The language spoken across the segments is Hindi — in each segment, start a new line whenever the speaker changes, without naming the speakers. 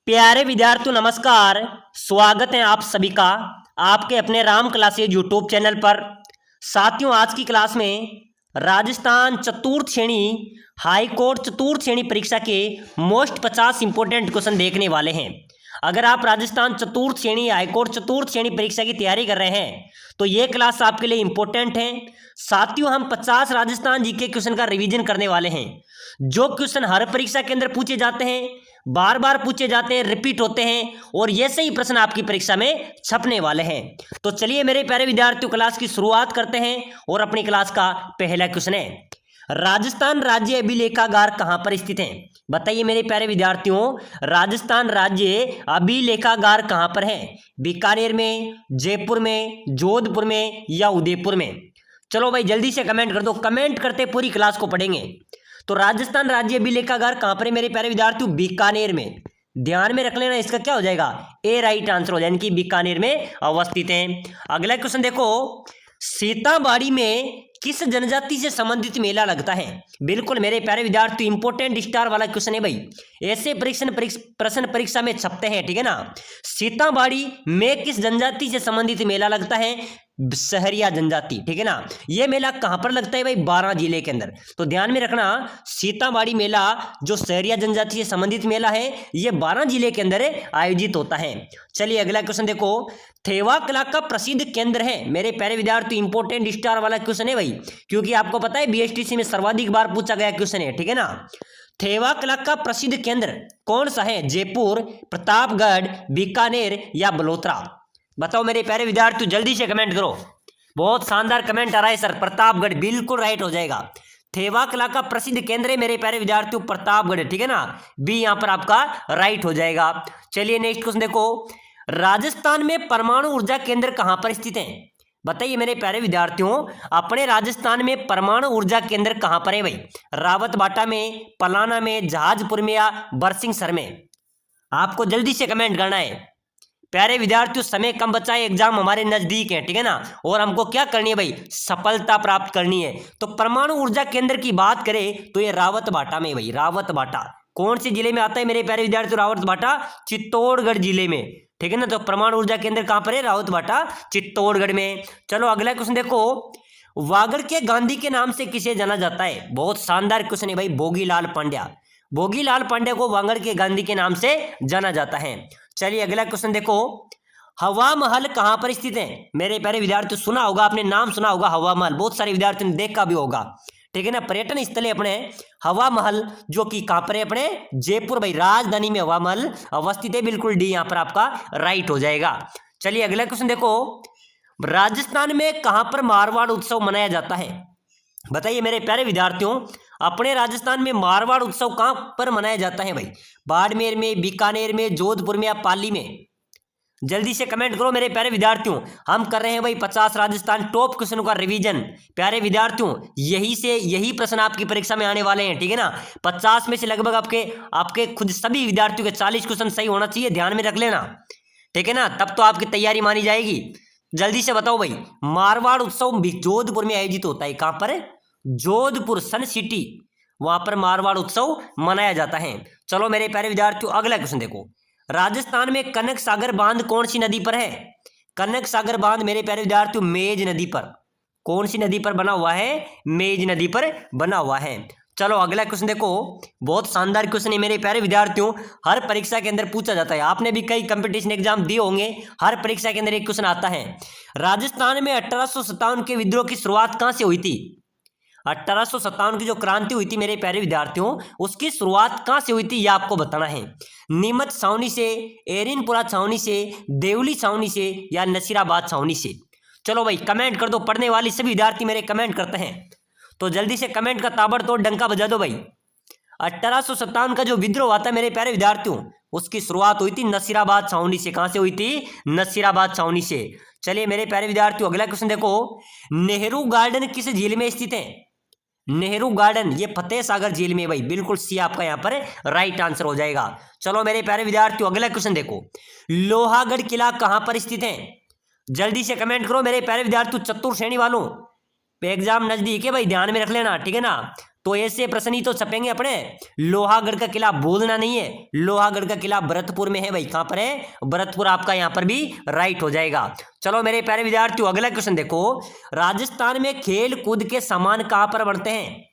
प्यारे विद्यार्थियों नमस्कार। स्वागत है आप सभी का आपके अपने राम क्लासेज यूट्यूब चैनल पर। साथियों, आज की क्लास में राजस्थान चतुर्थ श्रेणी हाई कोर्ट चतुर्थ श्रेणी परीक्षा के मोस्ट 50 इंपोर्टेंट क्वेश्चन देखने वाले हैं। अगर आप राजस्थान चतुर्थ श्रेणी हाई कोर्ट चतुर्थ श्रेणी परीक्षा की तैयारी कर रहे हैं तो ये क्लास आपके लिए इंपॉर्टेंट है। साथियों, हम 50 राजस्थान जीके क्वेश्चन का रिवीजन करने वाले हैं। जो क्वेश्चन हर परीक्षा के अंदर पूछे जाते हैं, बार बार पूछे जाते हैं, रिपीट होते हैं और ये सही प्रश्न आपकी परीक्षा में छपने वाले हैं। तो चलिए मेरे प्यारे विद्यार्थियों, क्लास की शुरुआत करते हैं और अपनी क्लास का पहला क्वेश्चन है, राजस्थान राज्य अभिलेखागार कहां पर स्थित है? बताइए मेरे प्यारे विद्यार्थियों, राजस्थान राज्य अभिलेखागार कहां पर है? बीकानेर में, जयपुर में, जोधपुर में या उदयपुर में? चलो भाई जल्दी से कमेंट कर दो। कमेंट करते पूरी क्लास को पढ़ेंगे। तो राजस्थान राज्य अभिलेखागार कहां पर है मेरे प्यारे विद्यार्थियों? बीकानेर में। ध्यान में रख लेना, इसका क्या हो जाएगा? ए राइट आंसर हो जाएगा, यानी कि बीकानेर में अवस्थित है। अगला क्वेश्चन देखो, सीताबाड़ी में किस जनजाति से संबंधित मेला लगता है? बिल्कुल मेरे प्यारे विद्यार्थी, इंपोर्टेंट स्टार वाला क्वेश्चन है भाई। ऐसे प्रश्न परीक्षा में छपते हैं, ठीक है ना। सीताबाड़ी में किस जनजाति से संबंधित मेला लगता है? सहरिया जनजाति, ठीक है ना। यह मेला कहां पर लगता है भाई? 12 जिले के अंदर। तो ध्यान में रखना, सीताबाड़ी मेला जो सहरिया जनजाति से संबंधित मेला है, यह 12 जिले के अंदर आयोजित होता है। चलिए अगला क्वेश्चन देखो, थेवा कला का प्रसिद्ध केंद्र है? मेरे प्यारे विद्यार्थी, इंपोर्टेंट स्टार वाला क्वेश्चन है भाई, क्योंकि आपको पता है बीएसटीसी में सर्वाधिक बार पूछा गया क्वेश्चन है, ठीक है ना। थेवा कला का प्रसिद्ध केंद्र कौन सा है? जयपुर, प्रतापगढ़, बीकानेर या बलोत्रा? बताओ मेरे प्यारे विद्यार्थी, जल्दी से कमेंट करो। बहुत शानदार कमेंट आ रहा है सर, प्रतापगढ़ बिल्कुल राइट हो जाएगा। थेवा कला का प्रसिद्ध केंद्र है मेरे प्यारे विद्यार्थियों प्रतापगढ़, ठीक है ना। बी यहां पर आपका राइट हो जाएगा। चलिए नेक्स्ट क्वेश्चन देखो, राजस्थान में परमाणु ऊर्जा केंद्र कहां पर स्थित है? बताइए मेरे प्यारे विद्यार्थियों, अपने राजस्थान में परमाणु ऊर्जा केंद्र कहां पर है भाई? रावतबाटा में, पलाना में, जहाजपुर में या बरसिंहसर में? आपको जल्दी से कमेंट करना है। प्यारे विद्यार्थियों, समय कम बचा है, एग्जाम हमारे नजदीक है, ठीक है ना, और हमको क्या करनी है भाई? सफलता प्राप्त करनी है। तो परमाणु ऊर्जा केंद्र की बात करें तो ये रावतबाटा में भाई, रावतबाटा। कौन से जिले में आता है मेरे प्यारे विद्यार्थियों? रावतबाटा चित्तौड़गढ़ जिले में, ठीक है ना। तो परमाणु ऊर्जा केंद्र कहां पर है? रावतबाटा चित्तौड़गढ़ में। चलो अगला क्वेश्चन देखो, वागड़ के गांधी के नाम से किसे जाना जाता है? बहुत शानदार क्वेश्चन है भाई, भोगीलाल पांड्या। भोगीलाल पांड्या को वागड़ के गांधी के नाम से जाना जाता है। चलिए अगला क्वेश्चन देखो, हवा महल कहां पर स्थित है? मेरे प्यारे विद्यार्थी, सुना होगा आपने, नाम सुना होगा हवा महल, बहुत सारे विद्यार्थियों ने देखा भी होगा, ठीक है ना। पर्यटन स्थल है अपने हवा महल, जो कि कहां पर है? अपने जयपुर भाई, राजधानी में हवा महल अवस्थित है। बिल्कुल डी यहां पर आपका राइट हो जाएगा। चलिए अगला क्वेश्चन देखो, राजस्थान में कहां पर मारवाड़ उत्सव मनाया जाता है? बताइए मेरे प्यारे विद्यार्थियों, अपने राजस्थान में मारवाड़ उत्सव कहां पर मनाया जाता है भाई? बाड़मेर में, बीकानेर में, जोधपुर में या पाली में? जल्दी से कमेंट करो मेरे प्यारे विद्यार्थियों। हम कर रहे हैं भाई 50 राजस्थान टॉप क्वेश्चनों का रिवीजन। प्यारे विद्यार्थियों, यही प्रश्न आपकी परीक्षा में आने वाले हैं, ठीक है ना। 50 में से लगभग आपके खुद सभी विद्यार्थियों के 40 क्वेश्चन सही होना चाहिए, ध्यान में रख लेना, ठीक है ना, तब तो आपकी तैयारी मानी जाएगी। जल्दी से बताओ भाई, मारवाड़ उत्सव जोधपुर में आयोजित होता है। कहां पर? जोधपुर सन सिटी, वहां पर मारवाड़ उत्सव मनाया जाता है। चलो मेरे प्यारे विद्यार्थियों अगला क्वेश्चन देखो, राजस्थान में कनक सागर बांध कौन सी नदी पर है? कनक सागर बांध मेरे प्यारे विद्यार्थियों मेज नदी पर। कौन सी नदी पर बना हुआ है? मेज नदी पर बना हुआ है। चलो अगला क्वेश्चन देखो, बहुत शानदार क्वेश्चन है मेरे प्यारे विद्यार्थियों, हर परीक्षा के अंदर पूछा जाता है। आपने भी कई कंपटीशन एग्जाम दिए होंगे, हर परीक्षा के अंदर एक क्वेश्चन आता है। राजस्थान में 1857 के विद्रोह की शुरुआत कहां से हुई थी? 1857 की जो क्रांति हुई थी मेरे प्यारे विद्यार्थियों, उसकी शुरुआत कहां से हुई थी, यह आपको बताना है। नीमच छावनी से, एरिनपुरा छावनी से, देवली छावनी से या नसीराबाद छावनी से? चलो भाई कमेंट कर दो, पढ़ने वाले सभी विद्यार्थी मेरे कमेंट करते हैं, तो जल्दी से कमेंट का ताबड़तोड़ डंका बजा दो भाई। 1857 का जो विद्रोह हुआ था मेरे प्यारे विद्यार्थियों, उसकी शुरुआत हुई थी नसीराबाद छावनी से। कहां से हुई थी? नसीराबाद छावनी से। चलिए मेरे प्यारे विद्यार्थियों अगला क्वेश्चन देखो, नेहरू गार्डन किस झील में स्थित है? नेहरू गार्डन ये फतेह सागर झील में भाई, बिल्कुल सी आपका यहां पर राइट आंसर हो जाएगा। चलो मेरे प्यारे विद्यार्थियों अगला क्वेश्चन देखो, लोहागढ़ किला कहां पर स्थित है? जल्दी से कमेंट करो मेरे प्यारे विद्यार्थियों, चतुर्थ श्रेणी वालों, एग्जाम नजदीक है भाई, ध्यान में रख लेना, ठीक है ना। तो ऐसे प्रश्न ही तो छपेंगे अपने। लोहागढ़ का किला भूलना नहीं है, लोहागढ़ का किला भरतपुर में है भाई। कहां पर है? भरतपुर आपका यहां पर भी राइट हो जाएगा। चलो मेरे प्यारे विद्यार्थियों अगला क्वेश्चन देखो, राजस्थान में खेल कूद के सामान कहां पर बनते हैं?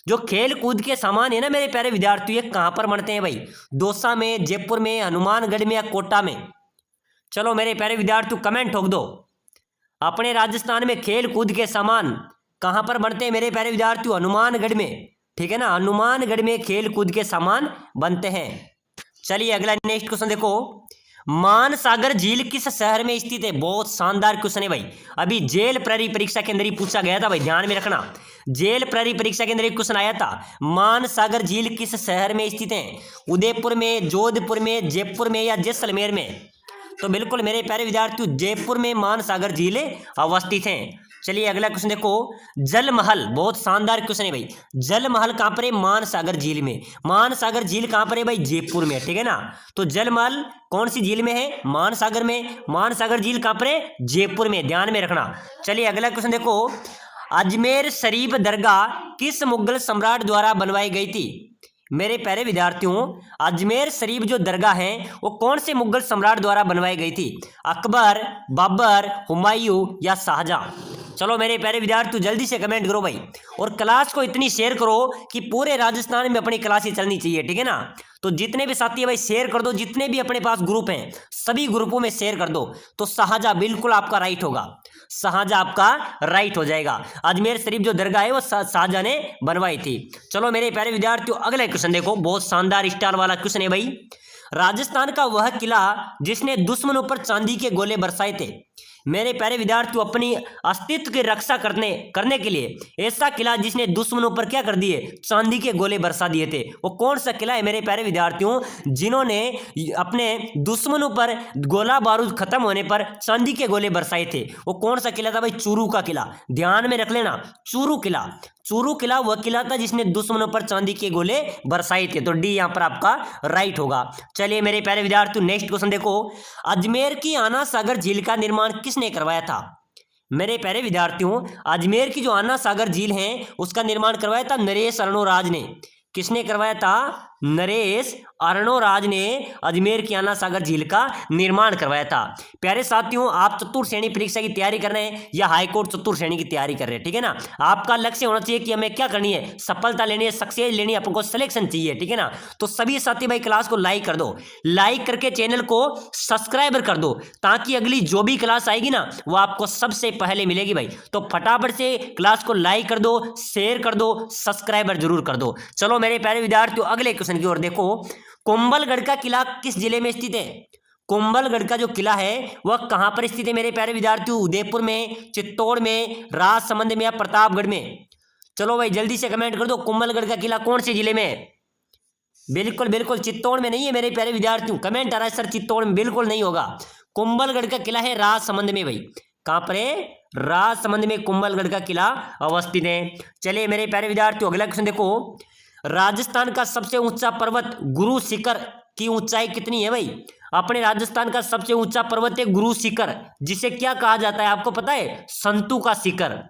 जो खेल कूद के सामान है ना मेरे प्यारे विद्यार्थियों, ये कहां पर बनते हैं भाई? दौसा में, जयपुर में, हनुमानगढ़ में या कोटा में? चलो मेरे प्यारे विद्यार्थियों कमेंट ठोक दो, अपने राजस्थान में खेल कूद के सामान कहां पर बनते हैं मेरे प्यारे विद्यार्थियों? हनुमानगढ़ में, ठीक है ना, हनुमानगढ़ में खेल कूद के सामान बनते हैं। चलिए अगला नेक्स्ट क्वेश्चन देखो, मानसागर झील किस शहर में स्थित है? बहुत शानदार क्वेश्चन है भाई, अभी जेल प्रहरी परीक्षा के अंदर ही पूछा गया था भाई, ध्यान में रखना। जेल प्रहरी परीक्षा के अंदर एक क्वेश्चन आया था, मानसागर झील किस शहर में स्थित है? उदयपुर में, जोधपुर में, जयपुर में या जैसलमेर में? तो बिल्कुल मेरे प्यारे विद्यार्थियों जयपुर में मानसागर झील अवस्थित हैं। चलिए अगला क्वेश्चन देखो, जल महल, बहुत शानदार क्वेश्चन है भाई, जल महल कहां पर है? मानसागर झील में। मानसागर झील कहां पर है भाई? जयपुर में, ठीक है ना। तो जल महल कौन सी झील में है? मानसागर में। मानसागर झील कहां पर है? जयपुर में, ध्यान में रखना। चलिए अगला क्वेश्चन देखो, अजमेर शरीफ दरगाह किस मुगल सम्राट द्वारा बनवाई गई थी? मेरे प्यारे विद्यार्थियों अजमेर शरीफ जो दरगाह है वो कौन से मुगल सम्राट द्वारा बनवाई गई थी? अकबर, बाबर, हुमायूं या शाहजहां? चलो मेरे प्यारे विद्यार्थियों जल्दी से कमेंट करो भाई, और क्लास को इतनी शेयर करो कि पूरे राजस्थान में अपनी क्लास ही चलनी चाहिए, ठीक है ना। तो जितने भी साथी है भाई शेयर कर दो, जितने भी अपने पास ग्रुप हैं सभी ग्रुपों में शेयर कर दो। तो शाहजहां बिल्कुल आपका राइट होगा, शाहजहां आपका राइट हो जाएगा। अजमेर शरीफ जो दरगाह है वो शाहजहां ने बनवाई थी। चलो मेरे प्यारे विद्यार्थियों अगला क्वेश्चन देखो, बहुत शानदार स्टार वाला क्वेश्चन है भाई, राजस्थान का वह किला जिसने दुश्मनों पर चांदी के गोले बरसाए थे। मेरे प्यारे विद्यार्थियों अपनी अस्तित्व की रक्षा करने के लिए ऐसा किला जिसने दुश्मनों पर क्या कर दिए? चांदी के गोले बरसा दिए थे, वो कौन सा किला है मेरे प्यारे विद्यार्थियों? जिन्होंने अपने दुश्मनों पर गोला बारूद खत्म होने पर चांदी के गोले बरसाए थे, वो कौन सा किला था भाई? चूरू का किला, ध्यान में रख लेना, चूरू किला। चूरू किला वह किला था जिसने दुश्मनों पर चांदी के गोले बरसाए थे। तो डी यहां पर आपका राइट होगा। चलिए मेरे प्यारे विद्यार्थियों नेक्स्ट क्वेश्चन देखो, अजमेर की आना सागर झील का निर्माण किसने करवाया था? मेरे प्यारे विद्यार्थियों अजमेर की जो आना सागर झील है उसका निर्माण करवाया था नरेश अर्णोराज ने। किसने करवाया था? नरेश अर्णोराज ने अजमेर की आना सागर झील का निर्माण करवाया था। प्यारे साथियों आप चतुर्थ श्रेणी परीक्षा की तैयारी कर रहे हैं या हाईकोर्ट चतुर्थ श्रेणी की तैयारी कर रहे हैं, ठीक है ना। आपका लक्ष्य होना चाहिए कि हमें क्या करनी है, सफलता लेनी है, सक्सेस लेनी है, आपको सिलेक्शन चाहिए, ठीक है ना। तो सभी साथी भाई क्लास को लाइक कर दो, लाइक करके चैनल को सब्सक्राइबर कर दो, ताकि अगली जो भी क्लास आएगी ना वो आपको सबसे पहले मिलेगी भाई। तो फटाफट से क्लास को लाइक कर दो, शेयर कर दो, सब्सक्राइबर जरूर कर दो। चलो मेरे प्यारे विद्यार्थियों अगले क्वेश्चन की ओर देखो, कुंभलगढ़ का किला किस जिले में स्थित है? कुंभलगढ़ का जो किला है वह कहां पर स्थित है मेरे प्यारे विद्यार्थियों? उदयपुर में, चित्तौड़ में, राजसमंद में या प्रतापगढ़ में? चलो भाई जल्दी से कमेंट कर दो, कुंभलगढ़ का किला कौन से जिले में है? बिल्कुल बिल्कुल चित्तौड़ में नहीं है मेरे प्यारे विद्यार्थियों, कमेंट आ रहा है सर चित्तौड़ में, बिल्कुल नहीं होगा। कुंभलगढ़ का किला है राजसमंद में भाई। कहां पर है? राजसमंद में कुंभलगढ़ का किला अवस्थित है। चलिए मेरे प्यारे विद्यार्थियों अगला क्वेश्चन देखो, राजस्थान का सबसे ऊंचा पर्वत गुरु शिखर की ऊंचाई कितनी है भाई? अपने राजस्थान का सबसे ऊंचा पर्वत है गुरु शिखर, जिसे क्या कहा जाता है आपको पता है? संतू का शिखर,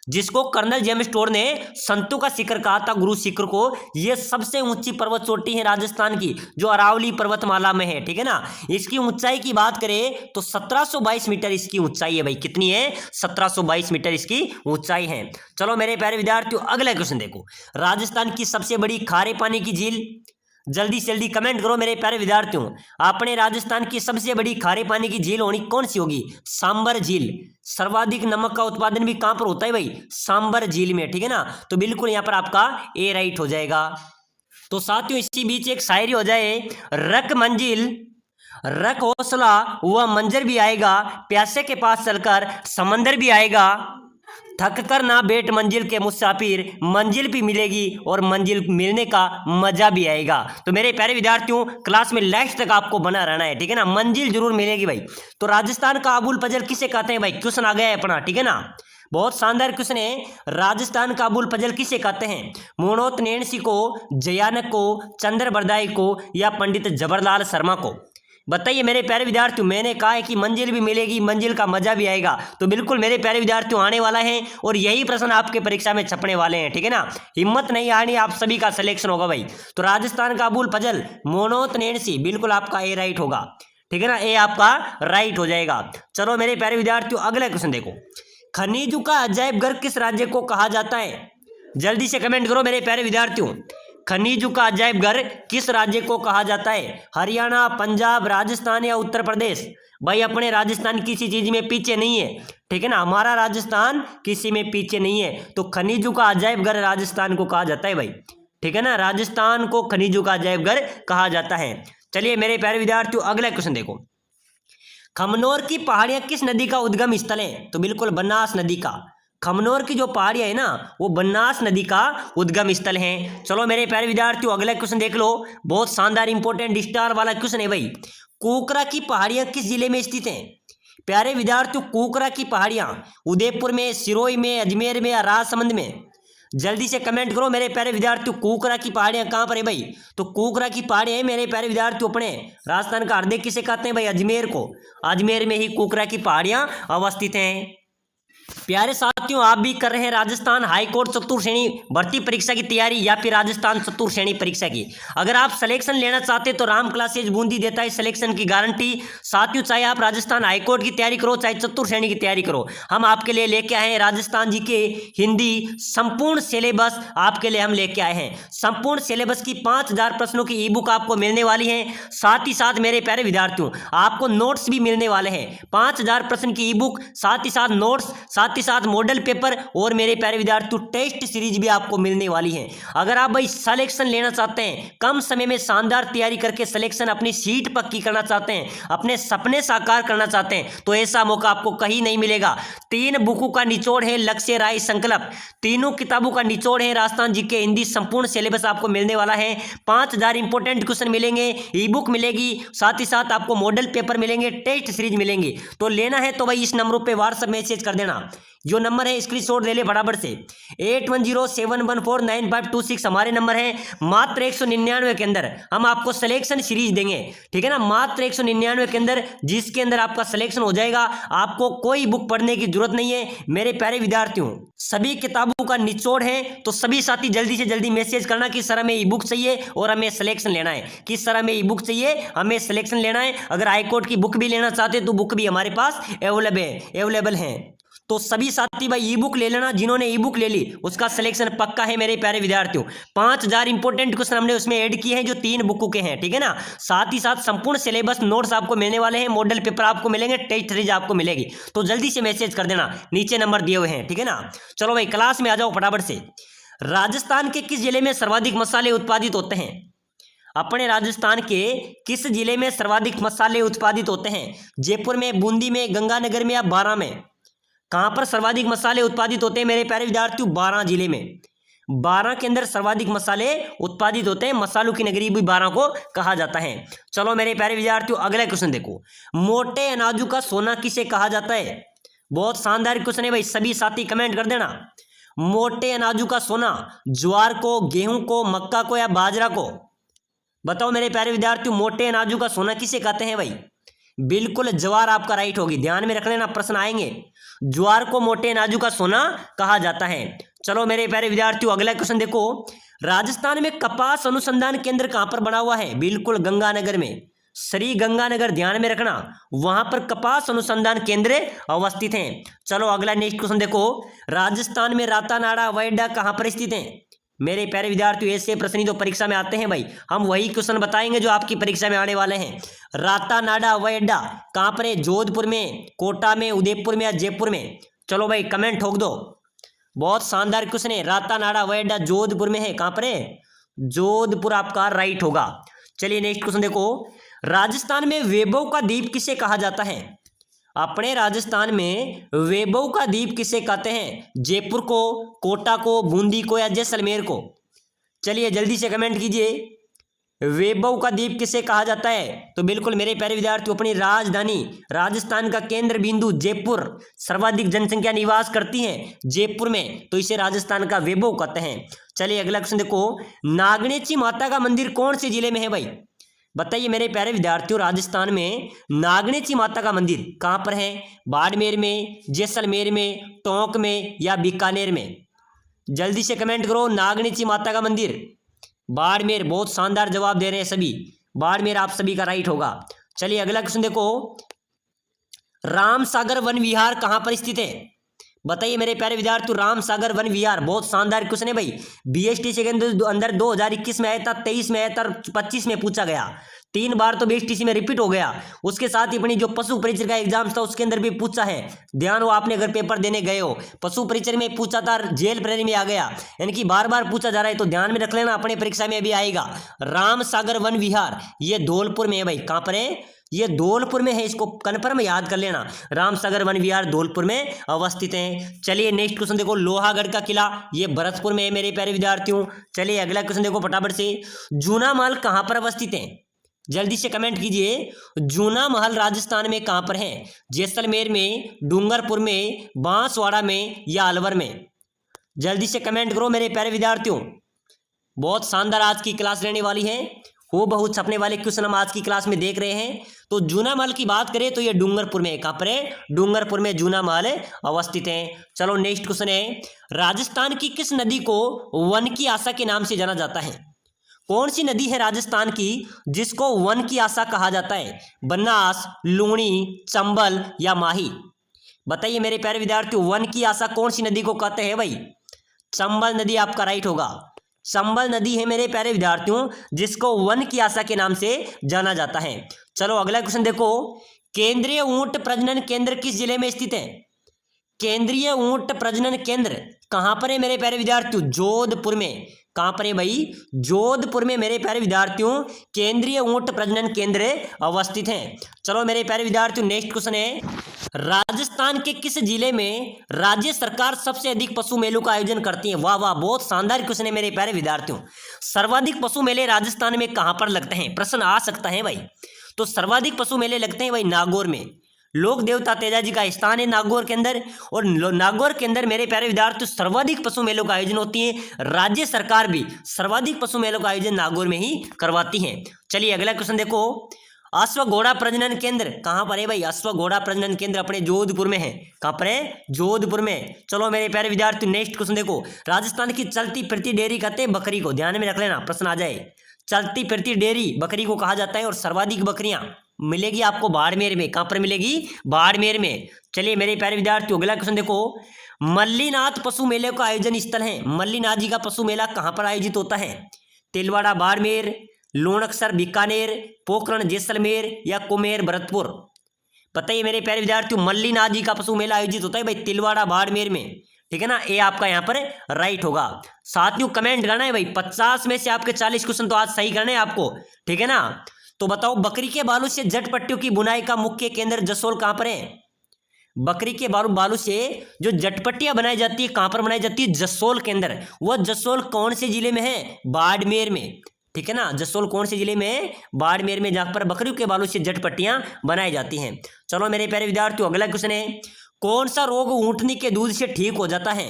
जिसको कर्नल जेम्स टोर ने संतू का शिखर कहा था, गुरु शिखर को। यह सबसे ऊंची पर्वत चोटी है राजस्थान की, जो अरावली पर्वतमाला में है, ठीक है ना। इसकी ऊंचाई की बात करें तो 1722 मीटर इसकी ऊंचाई है भाई। कितनी है? 1722 मीटर इसकी ऊंचाई है। चलो मेरे प्यारे विद्यार्थियों अगला क्वेश्चन देखो, राजस्थान की सबसे बड़ी खारे पानी की झील, जल्दी से जल्दी कमेंट करो मेरे प्यारे विद्यार्थियों, अपने राजस्थान की सबसे बड़ी खारे पानी की झील होनी कौन सी होगी? सांबर झील। सर्वाधिक नमक का उत्पादन भी कहां पर होता है भाई? सांबर झील में, ठीक है ना। तो बिल्कुल यहां पर आपका ए राइट हो जाएगा। तो साथियों इसी बीच एक शायरी हो जाए, रख मंजिल रख हौसला वह मंजर भी आएगा, प्यासे के पास चलकर समंदर भी आएगा, थक कर ना बैठ मंजिल के मुसाफिर, मंजिल भी मिलेगी और मंजिल मिलने का मजा भी आएगा। तो मेरे प्यारे विद्यार्थियों क्लास में लास्ट तक आपको बना रहना है, ठीक है ना, मंजिल जरूर मिलेगी भाई। तो राजस्थान का अबुल फजल किसे कहते हैं भाई? क्वेश्चन आ गया है अपना, ठीक है ना, बहुत शानदार क्वेश्चन है। राजस्थान का अबुल फजल किसे कहते हैं? मोनोत नैणसी को, जयानक को, चंद्र बरदाई को या पंडित जवाहरलाल शर्मा को? बताइए मेरे प्यारे विद्यार्थियों, मैंने कहा है कि मंजिल भी मिलेगी, मंजिल का मजा भी आएगा। तो बिल्कुल मेरे प्यारे विद्यार्थियों आने वाला है और यही प्रश्न आपके परीक्षा में छपने वाले हैं, ठीक है ना। हिम्मत नहीं हारनी, आप सभी का सिलेक्शन होगा भाई। तो राजस्थान का अबुल फजल मोहम्मद नैन्सी, बिल्कुल आपका ए राइट होगा, ठीक है ना, ए आपका राइट हो जाएगा। चलो मेरे प्यारे विद्यार्थियों अगला क्वेश्चन देखो, खनिजों का अजायब घर किस राज्य को कहा जाता है? जल्दी से कमेंट करो मेरे प्यारे विद्यार्थियों, खनिजों का अजायब घर किस राज्य को कहा जाता है? हरियाणा, पंजाब, राजस्थान या उत्तर प्रदेश? भाई अपने राजस्थान किसी चीज में पीछे नहीं है, ठीक है ना, हमारा राजस्थान किसी में पीछे नहीं है। तो खनिजों का अजायब घर राजस्थान को कहा जाता है भाई, ठीक है ना, राजस्थान को खनिजों का अजायब घर कहा जाता है। चलिए मेरे प्यारे विद्यार्थियों अगला क्वेश्चन देखो, खमनोर की पहाड़ियां किस नदी का उद्गम स्थल है? तो बिल्कुल बनास नदी का। खमनोर की जो पहाड़ियां है ना वो बनास नदी का उद्गम स्थल है। चलो मेरे प्यारे विद्यार्थियों अगला क्वेश्चन देख लो, बहुत शानदार इंपॉर्टेंट स्टार वाला क्वेश्चन है भाई। कोकरा की पहाड़ियां किस जिले में स्थित हैं? प्यारे विद्यार्थियों कोकरा की पहाड़ियां उदयपुर में, सिरोही में, अजमेर में या राजसमंद में? जल्दी से कमेंट करो मेरे प्यारे विद्यार्थियों, कोकरा की पहाड़ियां कहां पर है भाई? तो कोकरा की पहाड़ियां है मेरे प्यारे विद्यार्थियों अपने राजस्थान का हृदय किसे कहते हैं भाई? अजमेर को। अजमेर में ही कोकरा की पहाड़ियां अवस्थित हैं। प्यारे साथियों आप भी कर रहे हैं राजस्थान हाईकोर्ट चतुर्थ श्रेणी भर्ती परीक्षा की तैयारी या फिर राजस्थान चतुर्थ श्रेणी परीक्षा की, अगर आप सिलेक्शन लेना चाहते हैं तो राम क्लासेज बूंदी देता है सिलेक्शन की गारंटी। साथियों चाहे आप राजस्थान हाईकोर्ट की तैयारी करो चाहे चतुर्थ श्रेणी की तैयारी करो, हम आपके लिए लेके आए हैं राजस्थान जी के हिंदी संपूर्ण सिलेबस आपके लिए हम लेके आए हैं। संपूर्ण सिलेबस की 5000 प्रश्नों की ई बुक आपको मिलने वाली है। साथ ही साथ मेरे प्यारे विद्यार्थियों आपको नोट्स भी मिलने वाले हैं, 5000 प्रश्न की ई बुक, साथ ही साथ नोट्स, साथ ही साथ मॉडल पेपर और मेरे प्यारे विद्यार्थियों टेस्ट सीरीज भी आपको मिलने वाली है। अगर आप भाई सिलेक्शन लेना चाहते हैं, कम समय में शानदार तैयारी करके सिलेक्शन अपनी सीट पक्की करना चाहते हैं, अपने सपने साकार करना चाहते हैं, तो ऐसा मौका आपको कहीं नहीं मिलेगा। 3 बुकों का निचोड़ है लक्ष्य राय संकल्प, तीनों किताबों का निचोड़ है राजस्थान जी के हिंदी संपूर्ण सिलेबस आपको मिलने वाला है। 5000 इंपोर्टेंट क्वेश्चन मिलेंगे, ई बुक मिलेगी, साथ ही साथ आपको मॉडल पेपर मिलेंगे, टेस्ट सीरीज मिलेंगे। तो लेना है तो भाई इस नंबरों पे व्हाट्सएप मैसेज कर देना, जो नंबर है स्क्रीनशॉट ले ले फटाफट से, 8107149526 हमारे नंबर है। मात्र 199 के अंदर हम आपको सिलेक्शन सीरीज देंगे, ठीक है ना, मात्र 199 के अंदर, जिसके अंदर आपका सिलेक्शन हो जाएगा। आपको कोई बुक पढ़ने की जरूरत नहीं है मेरे प्यारे विद्यार्थियों, सभी किताबों का निचोड़ है। तो सभी साथी जल्दी से जल्दी मैसेज करना कि सर हमें ई बुक चाहिए और हमें सिलेक्शन लेना है, किस सर हमें ई बुक चाहिए, हमें सिलेक्शन लेना है। अगर हाईकोर्ट की बुक भी लेना चाहते तो बुक भी हमारे पास अवेलेबल है। तो सभी साथी भाई ई बुक ले लेना, जिन्होंने ई बुक ले ली उसका सिलेक्शन पक्का है मेरे प्यारे विद्यार्थियों। 5000 इंपोर्टेंट क्वेश्चन हमने उसमें ऐड किए हैं जो 3 बुकों के हैं, ठीक है ना। साथ ही साथ संपूर्ण सिलेबस नोट्स आपको मिलने वाले हैं, मॉडल पेपर आपको मिलेंगे, टेस्ट सीरीज आपको मिलेगी। तो जल्दी से मैसेज कर देना, नीचे नंबर दिए हुए हैं, ठीक है ना। चलो भाई क्लास में आ जाओ फटाफट से। राजस्थान के किस जिले में सर्वाधिक मसाले उत्पादित होते हैं? अपने राजस्थान के किस जिले में सर्वाधिक मसाले उत्पादित होते हैं? जयपुर में, बूंदी में, गंगानगर में या बारां में? कहां पर सर्वाधिक मसाले उत्पादित होते हैं मेरे प्यारे विद्यार्थियों? बारां जिले में। बारां के अंदर सर्वाधिक मसाले उत्पादित होते हैं, मसालों की नगरी भी बारां को कहा जाता है। चलो मेरे प्यारे विद्यार्थियों अगला क्वेश्चन देखो, मोटे अनाजों का सोना किसे कहा जाता है? बहुत शानदार क्वेश्चन है भाई, सभी साथी कमेंट कर देना। मोटे अनाजों का सोना ज्वार को, गेहूं को, मक्का को या बाजरा को? बताओ मेरे प्यारे विद्यार्थियों मोटे अनाजों का सोना किसे कहते हैं भाई? बिल्कुल ज्वार आपका राइट होगी, ध्यान में रख लेना प्रश्न आएंगे। ज्वार को मोटे अनाजों का सोना कहा जाता है। चलो मेरे प्यारे विद्यार्थियों अगला क्वेश्चन देखो, राजस्थान में कपास अनुसंधान केंद्र कहां पर बना हुआ है? बिल्कुल गंगानगर में, श्री गंगानगर, ध्यान में रखना, वहां पर कपास अनुसंधान केंद्र अवस्थित हैं। चलो अगला नेक्स्ट क्वेश्चन देखो, राजस्थान में रातानाडा हवाई अड्डा कहां पर स्थित है? मेरे प्यारे विद्यार्थियों ऐसे प्रश्न ही तो परीक्षा में आते हैं भाई, हम वही क्वेश्चन बताएंगे जो आपकी परीक्षा में आने वाले हैं। रातानाडा हवाई अड्डा कहां पर है? जोधपुर में, कोटा में, उदयपुर में या जयपुर में? चलो भाई कमेंट ठोक दो, बहुत शानदार क्वेश्चन है। रातानाडा हवाई अड्डा जोधपुर में है, कहां पर है? जोधपुर आपका राइट होगा। चलिए नेक्स्ट क्वेश्चन देखो, राजस्थान में वैभव का द्वीप किसे कहा जाता है? अपने राजस्थान में वैभव का द्वीप किसे कहते हैं? जयपुर को, कोटा को, बूंदी को या जैसलमेर को? चलिए जल्दी से कमेंट कीजिए, वैभव का द्वीप किसे कहा जाता है? तो बिल्कुल मेरे प्यारे विद्यार्थियों अपनी राजधानी राजस्थान का केंद्र बिंदु जयपुर, सर्वाधिक जनसंख्या निवास करती है जयपुर में, तो इसे राजस्थान का वैभव कहते हैं। चलिए अगला क्वेश्चन देखो, नागणेची माता का मंदिर कौन से जिले में है भाई? बताइए मेरे प्यारे विद्यार्थियों, राजस्थान में नागणेची माता का मंदिर कहाँ पर है? बाड़मेर में, जैसलमेर में, टोंक में या बीकानेर में? जल्दी से कमेंट करो। नागणेची माता का मंदिर बाड़मेर। बहुत शानदार जवाब दे रहे हैं सभी। बाड़मेर आप सभी का राइट होगा। चलिए अगला क्वेश्चन देखो, रामसागर वन विहार कहाँ पर स्थित है? बताइए मेरे प्यारे विद्यार्थियों, रामसागर वन विहार। बहुत शानदार क्वेश्चन है भाई। बीएसटीसी के अंदर 2021 में आया था, 23 में आया था, 25 में पूछा गया। 3 बार तो बीएसटीसी में रिपीट हो गया। उसके साथ ही अपनी जो पशु परिचर का एग्जाम था उसके अंदर भी पूछा है। ध्यान हो, आपने अगर पेपर देने गए हो, पशु परिचर में पूछा था, जेल प्रहरी में आ गया, यानी कि बार बार पूछा जा रहा है, तो ध्यान में रख लेना, अपने परीक्षा में भी आएगा। रामसागर वन विहार ये धौलपुर में है भाई। कहाँ पर है? ये धौलपुर में है। इसको कन्फर्म याद कर लेना, रामसागर वन विहार धौलपुर में अवस्थित है। चलिए नेक्स्ट क्वेश्चन देखो, लोहागढ़ का किला ये भरतपुर में है मेरे प्यारे विद्यार्थियों। चलिए अगला क्वेश्चन देखो फटाफट से, जूना महल कहाँ पर अवस्थित है? जल्दी से कमेंट कीजिए। जूना महल राजस्थान में कहाँ पर है? जैसलमेर में, डूंगरपुर में, बांसवाड़ा में या अलवर में? जल्दी से कमेंट करो मेरे प्यारे विद्यार्थियों। बहुत शानदार आज की क्लास रहने वाली है। वो बहुत छपने वाले क्वेश्चन हम आज की क्लास में देख रहे हैं। तो जूना महल की बात करें तो ये डूंगरपुर में है। कहाँ पर है? डूंगरपुर में जूना महल अवस्थित है। चलो नेक्स्ट क्वेश्चन है, राजस्थान की किस नदी को वन की आशा के नाम से जाना जाता है? कौन सी नदी है राजस्थान की जिसको वन की आशा कहा जाता है? बनास, लूणी, चंबल या माही? बताइए मेरे प्यारे विद्यार्थियों, वन की आशा कौन सी नदी को कहते हैं भाई? चंबल नदी आपका राइट होगा। चंबल नदी है मेरे प्यारे विद्यार्थियों जिसको वन की आशा के नाम से जाना जाता है। चलो अगला क्वेश्चन देखो, केंद्रीय ऊंट प्रजनन केंद्र किस जिले में स्थित है? केंद्रीय ऊंट प्रजनन केंद्र कहां पर है मेरे प्यारे विद्यार्थियों? जोधपुर में। कहां पर है भाई? जोधपुर में मेरे प्यारे विद्यार्थियों केंद्रीय ऊंट प्रजनन केंद्र अवस्थित हैं। चलो मेरे प्यारे विद्यार्थियों नेक्स्ट क्वेश्चन है, राजस्थान के किस जिले में राज्य सरकार सबसे अधिक पशु मेलों का आयोजन करती है? वाह वाह, बहुत शानदार क्वेश्चन है मेरे प्यारे विद्यार्थियों। सर्वाधिक पशु मेले राजस्थान में कहां पर लगते हैं? प्रश्न आ सकता है भाई। तो सर्वाधिक पशु मेले लगते हैं भाई नागौर में। लोक देवता तेजाजी का स्थान है नागौर के अंदर, और नागौर के अंदर मेरे प्यारे विद्यार्थियों सर्वाधिक पशु मेलों का आयोजन होती है। राज्य सरकार भी सर्वाधिक पशु मेलों का आयोजन नागौर में ही करवाती है। चलिए अगला क्वेश्चन देखो, अश्व घोड़ा प्रजनन केंद्र कहां पर है भाई? अश्व घोड़ा प्रजनन केंद्र अपने जोधपुर में है। कहां पर है? जोधपुर में। चलो मेरे प्यारे विद्यार्थी नेक्स्ट क्वेश्चन देखो, राजस्थान की चलती फिरती डेयरी कहते हैं बकरी को। ध्यान में रख लेना, प्रश्न आ जाए। चलती फिरती डेयरी बकरी को कहा जाता है, और सर्वाधिक बकरियां मिलेगी आपको बाड़मेर में। कहां पर मिलेगी? बाड़मेर में। चलिए मेरे प्यारे विद्यार्थियों अगला क्वेश्चन देखो, मल्लीनाथ पशु मेले का आयोजन स्थल है। मल्लीनाथ जी का पशु मेला कहां पर आयोजित होता है? तिलवाड़ा बाड़मेर, लोणकसर बीकानेर, पोखरण जैसलमेर या कुमेर भरतपुर? बताइए मेरे प्यारे विद्यार्थियों, मल्लीनाथ जी का पशु मेला आयोजित होता है भाई तिलवाड़ा बाड़मेर में। ठीक है ना, ये आपका यहाँ पर राइट होगा। साथियों कमेंट करना है भाई, 50 में से आपके 40 क्वेश्चन तो आज सही करने हैं आपको। ठीक है ना, तो बताओ बकरी के बालू से जट पट्टियों की बुनाई का मुख्य केंद्र जसोल कहां पर है? बकरी के बालू से जो जटपट्टियां बनाई जाती है कहां पर बनाई जाती है? जसोल के अंदर। वह जसोल कौन से जिले में है? बाड़मेर में। ठीक है ना, जसोल कौन से जिले में? बाड़मेर में, जहां पर बकरियों के बालू से जटपट्टियां बनाई जाती हैं। चलो मेरे प्यारे विद्यार्थियों अगला क्वेश्चन है, कौन सा रोग ऊंटनी के दूध से ठीक हो जाता है?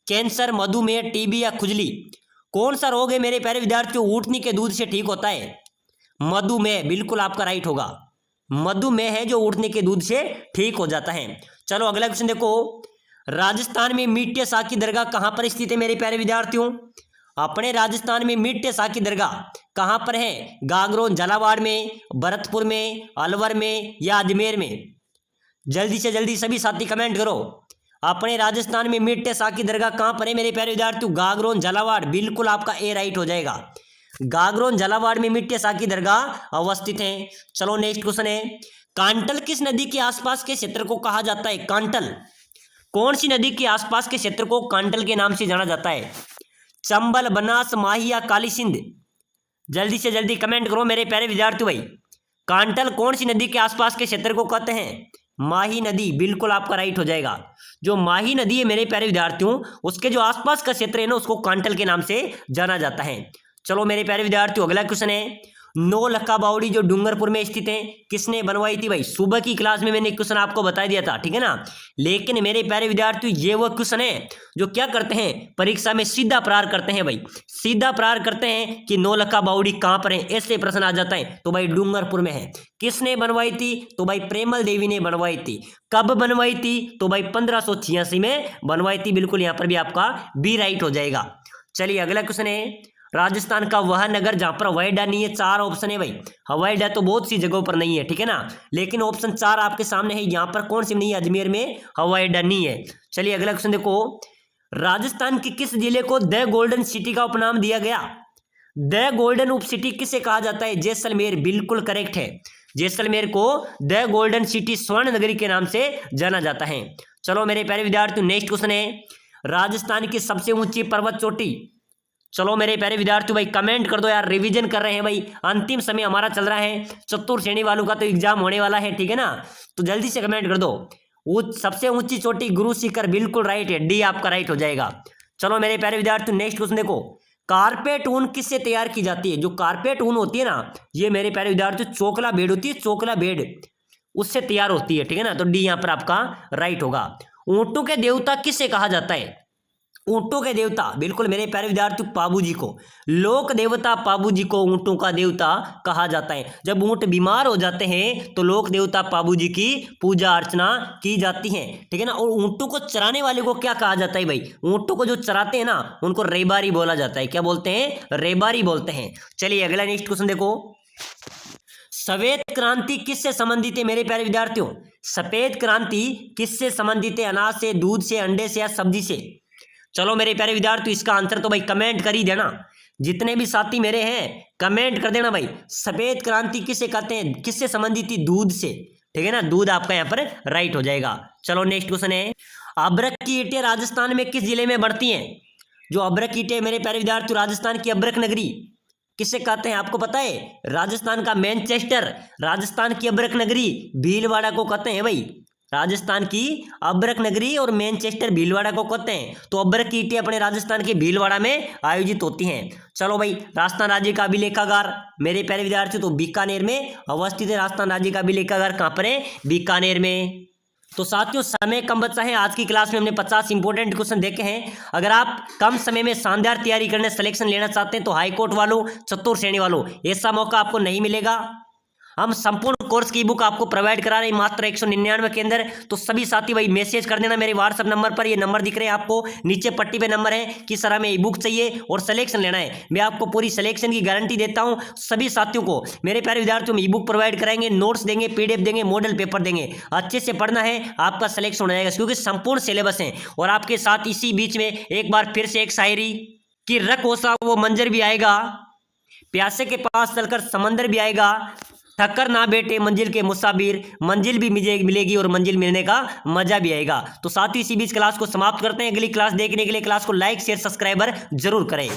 कैंसर, मधुमेह, टीबी या खुजली? कौन सा रोग है मेरे प्यारे विद्यार्थियों ऊंटनी के दूध से ठीक होता है? मधुमेह, बिल्कुल आपका राइट होगा। मधुमेह है जो ऊंटनी के दूध से ठीक हो जाता है। चलो अगला क्वेश्चन देखो, राजस्थान में मिट्टे शाह की दरगाह कहां पर स्थित है मेरे प्यारे विद्यार्थियों? अपने राजस्थान में मिट्टे शाह की दरगाह कहां पर है? गागरोन, झालावाड़ में, भरतपुर में, अलवर में या अजमेर में? जल्दी से जल्दी सभी साथी कमेंट करो। अपने राजस्थान में मिट्टे शाह की दरगाह कहां पर है मेरे प्यारे विद्यार्थियों? गागरोन, झालावाड़, बिल्कुल आपका ए राइट हो जाएगा। गागरोन झालावाड़ में मिट्टे शाह की दरगाह अवस्थित है। चलो नेक्स्ट क्वेश्चन है, कांटल किस नदी के आसपास के क्षेत्र को कहा जाता है? कांटल कौन सी नदी के आसपास के क्षेत्र को कांटल के नाम से जाना जाता है? चंबल, बनास, माही या काली सिंध? जल्दी से जल्दी कमेंट करो मेरे प्यारे विद्यार्थी भाई। कांटल कौन सी नदी के आसपास के क्षेत्र को कहते हैं? माही नदी, बिल्कुल आपका राइट हो जाएगा। जो माही नदी है मेरे प्यारे विद्यार्थियों उसके जो आसपास का क्षेत्र है ना उसको कांटल के नाम से जाना जाता है। चलो मेरे प्यारे विद्यार्थियों अगला क्वेश्चन है, नौलखा बावड़ी जो डूंगरपुर में स्थित है, किसने बनवाई थी भाई? सुबह की क्लास में मैंने क्वेश्चन आपको बता दिया था, ठीक है ना। लेकिन मेरे प्यारे विद्यार्थियों, ये वो क्वेश्चन है जो क्या करते हैं, परीक्षा में सीधा प्रहार करते हैं भाई, सीधा प्रहार करते हैं कि नौलखा बावड़ी कहां पर है, ऐसे प्रश्न आ जाता है। तो भाई डूंगरपुर में है। किसने बनवाई थी? तो भाई प्रेमल देवी ने बनवाई थी। कब बनवाई थी? तो भाई 1586 में बनवाई थी। बिल्कुल यहां पर भी आपका बी राइट हो जाएगा। चलिए अगला क्वेश्चन है, राजस्थान का वह नगर जहां पर हवाई अड्डा नहीं है। 4 ऑप्शन है भाई। हवाई अड्डा तो बहुत सी जगहों पर नहीं है, ठीक है ना, लेकिन ऑप्शन 4 आपके सामने है। यहां पर कौन सी नहीं है? अजमेर में हवाई अड्डा नहीं है। चलिए अगला क्वेश्चन देखो, राजस्थान के किस जिले को द गोल्डन सिटी का उपनाम दिया गया? द गोल्डन उप सिटी किसे कहा जाता है? जैसलमेर। बिल्कुल करेक्ट है। जैसलमेर को द गोल्डन सिटी, स्वर्ण नगरी के नाम से जाना जाता है। चलो मेरे प्यारे विद्यार्थियों, नेक्स्ट क्वेश्चन है, राजस्थान की सबसे ऊंची पर्वत चोटी। चलो मेरे प्यारे विद्यार्थियों भाई कमेंट कर दो यार, रिवीजन कर रहे हैं भाई, अंतिम समय हमारा चल रहा है, चतुर्थ श्रेणी वालों का तो एग्जाम होने वाला है, ठीक है ना, तो जल्दी से कमेंट कर दो। वो सबसे ऊंची चोटी गुरु शिखर, बिल्कुल राइट है, डी आपका राइट हो जाएगा। चलो मेरे प्यारे विद्यार्थियों, नेक्स्ट क्वेश्चन देखो, कारपेट ऊन किससे तैयार की जाती है? जो कारपेट ऊन होती है ना, ये मेरे प्यारे विद्यार्थियों चोकला भेड़ होती है, चोकला भेड़, उससे तैयार होती है, ठीक है ना, तो डी यहाँ पर आपका राइट होगा। ऊंटों के देवता किसे कहा जाता है? ऊंटों के देवता, बिल्कुल मेरे प्यारे विद्यार्थियों, पाबू जी को, लोक देवता पाबू जी को ऊंटों का देवता कहा जाता है। जब ऊंट बीमार हो जाते हैं तो लोक देवता पाबू जी की पूजा अर्चना की जाती है, ठीक है ना। और ऊंटों को चराने वाले को क्या कहा जाता है भाई? ऊंटों को जो चराते हैं ना, उनको रेबारी बोला जाता है। क्या बोलते हैं? रेबारी बोलते हैं। चलिए अगला नेक्स्ट क्वेश्चन देखो, सफेद क्रांति किससे संबंधित है मेरे प्यारे विद्यार्थियों? सफेद क्रांति किससे संबंधित है? अनाज से, दूध से, अंडे से या सब्जी से? चलो मेरे प्यारे विद्यार्थियों, इसका आंसर तो भाई कमेंट कर ही देना, जितने भी साथी मेरे हैं कमेंट कर देना भाई। सफेद क्रांति किसे कहते हैं, किससे संबंधित थी? दूध से, ठीक है ना, दूध आपका यहाँ पर राइट हो जाएगा। चलो नेक्स्ट क्वेश्चन है, अब्रक की ईंटें राजस्थान में किस जिले में बढ़ती हैं? जो अब्रक ईंटें मेरे प्यारे विद्यार्थियों, राजस्थान की अब्रक नगरी किसे कहते हैं आपको पता है? राजस्थान का मैनचेस्टर, राजस्थान की अब्रक नगरी भीलवाड़ा को कहते हैं भाई। राजस्थान की अब्रक नगरी और मैनचेस्टर भीलवाड़ा को कहते हैं। तो अब्रक की ईंटें अपने राजस्थान के भीलवाड़ा में आयोजित होती हैं। चलो भाई, राजस्थान राज्य का अभिलेखागार मेरे प्यारे विद्यार्थियों तो बीकानेर में अवस्थित है। राजस्थान राज्य का अभिलेखागार कहाँ पर है? बीकानेर में। तो साथियों समय कम बचा है, आज की क्लास में हमने 50 इंपॉर्टेंट क्वेश्चन देखे हैं। अगर आप कम समय में शानदार तैयारी करने सिलेक्शन लेना चाहते हैं तो हाईकोर्ट वालों, चतुर्थ श्रेणी वालों, ऐसा मौका आपको नहीं मिलेगा। हम संपूर्ण कोर्स की बुक आपको प्रोवाइड करा रहे हैं मात्र 199 के अंदर। तो सभी साथी भाई मैसेज कर देना मेरे व्हाट्सएप नंबर पर, ये नंबर दिख रहे हैं आपको, नीचे पट्टी पे नंबर है कि सर हमें ई बुक चाहिए और सिलेक्शन लेना है। मैं आपको पूरी सिलेक्शन की गारंटी देता हूं। सभी साथियों को मेरे प्यारे विद्यार्थियों ई बुक प्रोवाइड कराएंगे, नोट्स देंगे, पीडीएफ देंगे, मॉडल पेपर देंगे। अच्छे से पढ़ना है, आपका सिलेक्शन हो जाएगा, क्योंकि संपूर्ण सिलेबस है। और आपके साथ इसी बीच में एक बार फिर से एक शायरी कि रख ओसा वो मंजर भी आएगा, प्यासे के पास चलकर समंदर भी आएगा, ठक्कर ना बेटे मंजिल के मुसाफिर, मंजिल भी मिलेगी और मंजिल मिलने का मजा भी आएगा। तो साथ ही इसी बीच क्लास को समाप्त करते हैं। अगली क्लास देखने के लिए क्लास को लाइक शेयर सब्सक्राइबर जरूर करें।